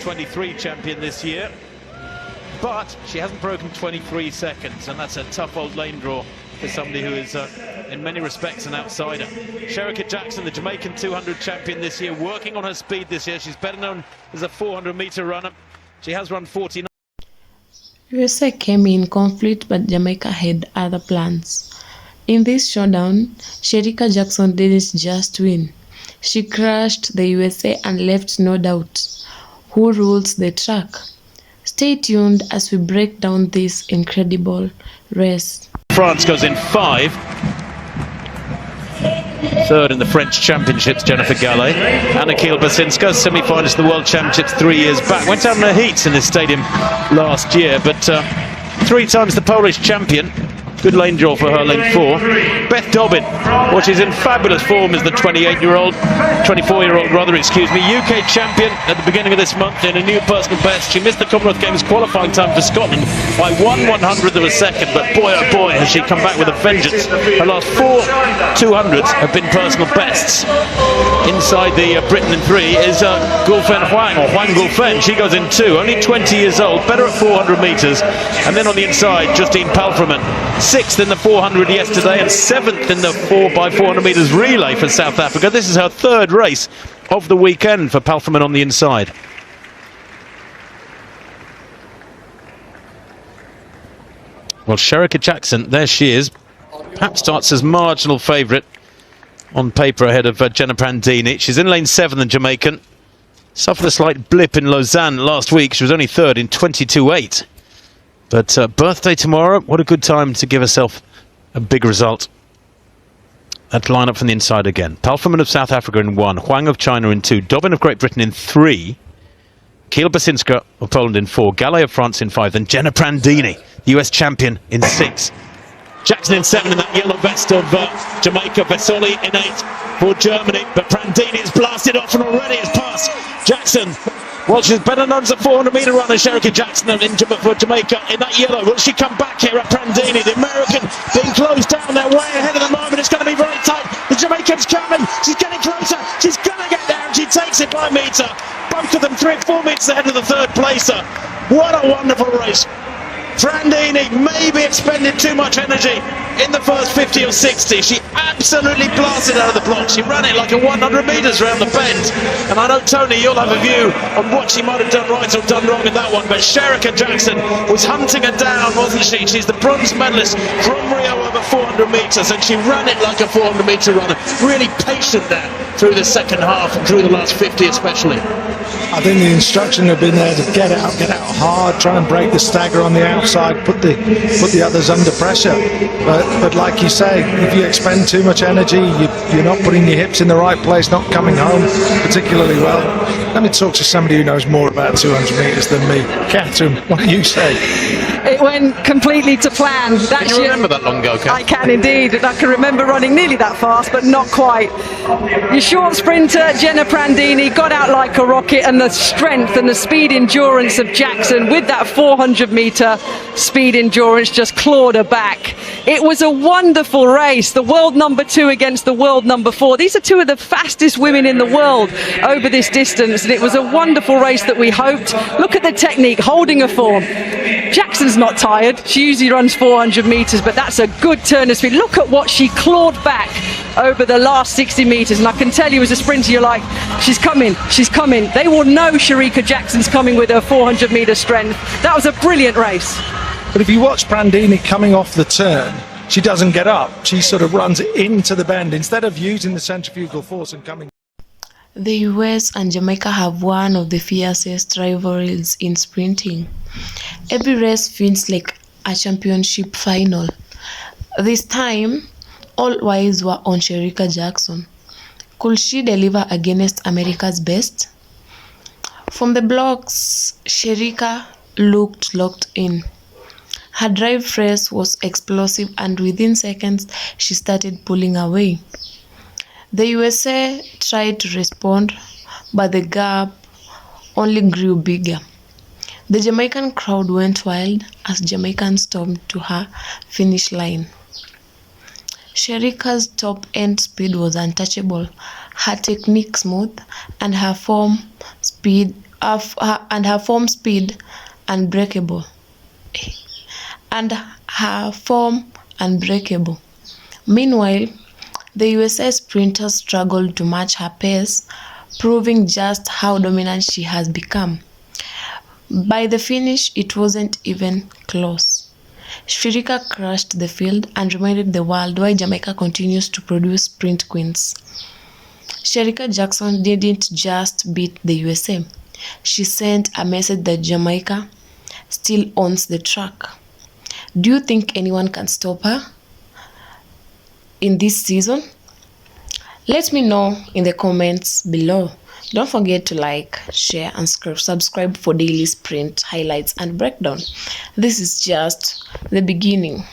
23 champion this year, but she hasn't broken 23 seconds, and that's a tough old lane draw for somebody who is in many respects an outsider. Shericka Jackson, the Jamaican 200 champion this year, working on her speed this year. She's better known as a 400-meter runner. She has run 49. USA came in conflict, but Jamaica had other plans. In this showdown, Shericka Jackson didn't just win. She crushed the USA and left no doubt who rules the track. Stay tuned as we break down this incredible race. France goes in 5. Third in the French Championships, Jennifer Gallet. Anna-Kiel Basinska, semi-finalist of the World Championships 3 years back. Went out in the heats in this stadium last year, but 3 times the Polish champion. Good lane draw for her, lane 4. Beth Dobbin, well, she's in fabulous form as the 24-year-old rather, UK champion at the beginning of this month in a new personal best. She missed the Commonwealth Games qualifying time for Scotland by 1/100th of a second, but boy oh boy has she come back with a vengeance. Her last 4 200s have been personal bests. Inside the Britain in 3 is Gulfen Huang, or Huang Gulfen. She goes in 2, only 20 years old, better at 400 metres. And then on the inside, Justine Palfreman, 6th in the 400 yesterday and 7th in the 4x400 metres relay for South Africa. This is her 3rd race of the weekend for Palfreman on the inside. Well, Shericka Jackson, there she is. Perhaps starts as marginal favourite on paper ahead of Jenna Prandini. She's in lane 7, the Jamaican. Suffered a slight blip in Lausanne last week. She was only 3rd in 22.8. But birthday tomorrow, what a good time to give herself a big result. That line up from the inside again. Palfreman of South Africa in 1, Huang of China in 2, Dobbin of Great Britain in 3, Kiel Basinska of Poland in 4, Gallet of France in 5, and Jenna Prandini, the US champion, in 6. Jackson in 7 in that yellow vest of Jamaica. Vesoli in 8 for Germany, but Prandini is blasted off and already has passed Jackson. Well, she's better known as a 400-meter runner, Shericka Jackson, for Jamaica in that yellow. Will she come back here at Prandini? The American being closed down. They're way ahead at the moment. It's going to be very tight. The Jamaican's coming. She's getting closer. She's going to get there, and she takes it by a metre. Both of them 3 or 4 metres ahead of the 3rd placer. What a wonderful race. Prandini maybe expended too much energy in the first 50 or 60. She absolutely blasted out of the block. She ran it like a 100 metres around the bend. And I know, Tony, you'll have a view on what she might have done right or done wrong in that one. But Shericka Jackson was hunting her down, wasn't she? She's the bronze medalist from Rio over 400 metres, and she ran it like a 400-metre runner. Really patient there through the second half and through the last 50 especially. I think the instruction had been there to get out hard, try and break the stagger on the outside, put the others under pressure. But like you say, if you expend too much energy, you're not putting your hips in the right place, not coming home particularly well. Let me talk to somebody who knows more about 200 metres than me. Catherine, what do you say? It went completely to plan. Can you remember that long ago, Kat? I can indeed. I can remember running nearly that fast, but not quite. Your short sprinter, Jenna Prandini, got out like a rocket, and the strength and the speed endurance of Jackson with that 400-metre speed endurance just clawed her back. It was a wonderful race. The world number 2 against the world number 4. These are 2 of the fastest women in the world over this distance, and it was a wonderful race that we hoped. Look at the technique, holding her form. Jackson's not tired. She usually runs 400 metres, but that's a good turn of speed. Look at what she clawed back over the last 60 metres, and I can tell you as a sprinter, you're like, she's coming, she's coming. They will know Shericka Jackson's coming with her 400-metre strength. That was a brilliant race. But if you watch Prandini coming off the turn, she doesn't get up. She sort of runs into the bend instead of using the centrifugal force and coming. The US and Jamaica have one of the fiercest rivalries in sprinting. Every race feels like a championship final. This time, all eyes were on Shericka Jackson. Could she deliver against America's best? From the blocks, Shericka looked locked in. Her drive phrase was explosive, and within seconds, she started pulling away. The USA tried to respond, but the gap only grew bigger. The Jamaican crowd went wild as Jamaicans stormed to her finish line. Shericka's top-end speed was untouchable, her technique smooth, and her form speed and her form speed unbreakable. And her form unbreakable. Meanwhile, the USA sprinter struggled to match her pace, proving just how dominant she has become. By the finish, it wasn't even close. Shericka crushed the field and reminded the world why Jamaica continues to produce sprint queens. Shericka Jackson didn't just beat the USA. She sent a message that Jamaica still owns the track. Do you think anyone can stop her in this season? Let me know in the comments below. Don't forget to like, share, and subscribe for daily sprint highlights and breakdown. This is just the beginning.